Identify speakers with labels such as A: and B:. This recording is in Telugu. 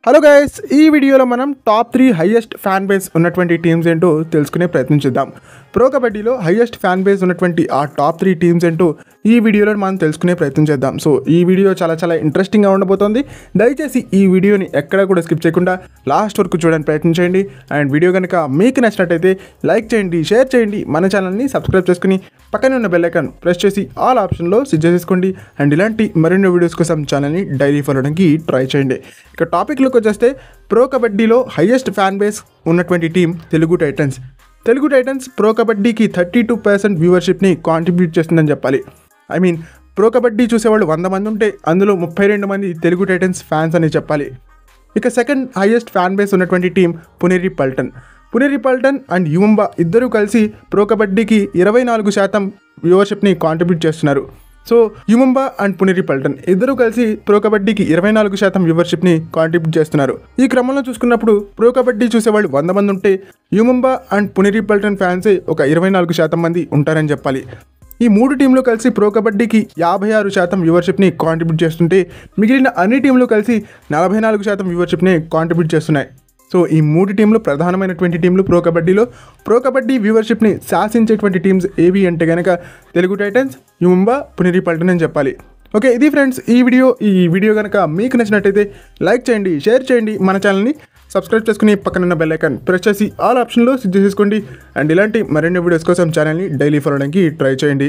A: హలో గైస్, ఈ వీడియోలో మనం టాప్ 3 హైయెస్ట్ ఫ్యాన్ బేస్ ఉన్నటువంటి టీమ్స్ ఏంటో తెలుసుకునే ప్రయత్నం చేద్దాం. ప్రో కబడ్డీలో హైయెస్ట్ ఫ్యాన్ బేస్ ఉన్నటువంటి ఆ టాప్ 3 టీమ్స్ ఏంటో ఈ వీడియోలో మనం తెలుసుకునే ప్రయత్నం చేద్దాం. సో ఈ వీడియో చాలా ఇంట్రెస్టింగ్గా ఉండబోతోంది. దయచేసి ఈ వీడియోని ఎక్కడా కూడా స్కిప్ చేయకుండా లాస్ట్ వరకు చూడడానికి ప్రయత్నం చేయండి. అండ్ వీడియో కనుక మీకు నచ్చినట్టయితే లైక్ చేయండి, షేర్ చేయండి, మన ఛానల్ని సబ్స్క్రైబ్ చేసుకుని పక్కనే ఉన్న బెల్ ఐకాన్ ప్రెస్ చేసి ఆల్ ఆప్షన్లో సెట్ చేసుకోండి. అండ్ ఇలాంటి మరిన్ని వీడియోస్ కోసం ఛానల్ని డైలీ ఫాలో అవడానికి ట్రై చేయండి. ఇక టాపిక్లోకి వచ్చేస్తే ప్రో కబడ్డీలో హైయెస్ట్ ఫ్యాన్ బేస్ ఉన్నటువంటి టీం తెలుగు టైటన్స్ ప్రో కబడ్డీకి 32% వ్యూవర్షిప్ని కాంట్రిబ్యూట్ చేస్తుందని చెప్పాలి. ప్రో కబడ్డీ చూసేవాళ్ళు 100 మంది ఉంటే అందులో 32 మంది తెలుగు టైటన్స్ ఫ్యాన్స్ అని చెప్పాలి. ఇక సెకండ్ హైయెస్ట్ ఫ్యాన్ బేస్ ఉన్నటువంటి టీం పునేరి పల్టన్ అండ్ యువంబా ఇద్దరూ కలిసి ప్రో కబడ్డీకి 24% వ్యూవర్షిప్ని కాంట్రిబ్యూట్ చేస్తున్నారు. సో యువంబా అండ్ పునేరి పల్టన్ ఇద్దరూ కలిసి ప్రో కబడ్డీకి 24% వ్యూవర్షిప్ని కాంట్రిబ్యూట్ చేస్తున్నారు. ఈ క్రమంలో చూసుకున్నప్పుడు ప్రో కబడ్డీ చూసేవాళ్ళు 100 మంది ఉంటే యువంబా అండ్ పునేరి పల్టన్ ఫ్యాన్సే ఒక 24% మంది ఉంటారని చెప్పాలి. ఈ మూడు టీంలు కలిసి ప్రో కబడ్డీకి 56% వ్యూవర్షిప్ని కాంట్రిబ్యూట్ చేస్తుంటే మిగిలిన అన్ని టీంలు కలిసి 44% వ్యూవర్షిప్ని కాంట్రిబ్యూట్ చేస్తున్నాయి. సో ఈ మూడు టీంలు ప్రధానమైనటువంటి టీంలు ప్రో కబడ్డీ వ్యూవర్షిప్ని శాసించేటువంటి టీమ్స్ ఏవి అంటే కనుక తెలుగు టైటన్స్, యువంబా, పునేరి పల్టన్ అని చెప్పాలి. ఓకే, ఇది ఫ్రెండ్స్ ఈ వీడియో కనుక మీకు నచ్చినట్టయితే లైక్ చేయండి, షేర్ చేయండి, మన ఛానల్ని సబ్స్క్రైబ్ చేసుకుని పక్కనున్న బెల్ ఐకాన్ ప్రెస్ చేసి ఆల్ ఆప్షన్లో సెట్ చేసుకోండి. అండ్ ఇలాంటి మరిన్ని వీడియోస్ కోసం ఛానల్ని డైలీ ఫాలో అవడానికి ట్రై చేయండి.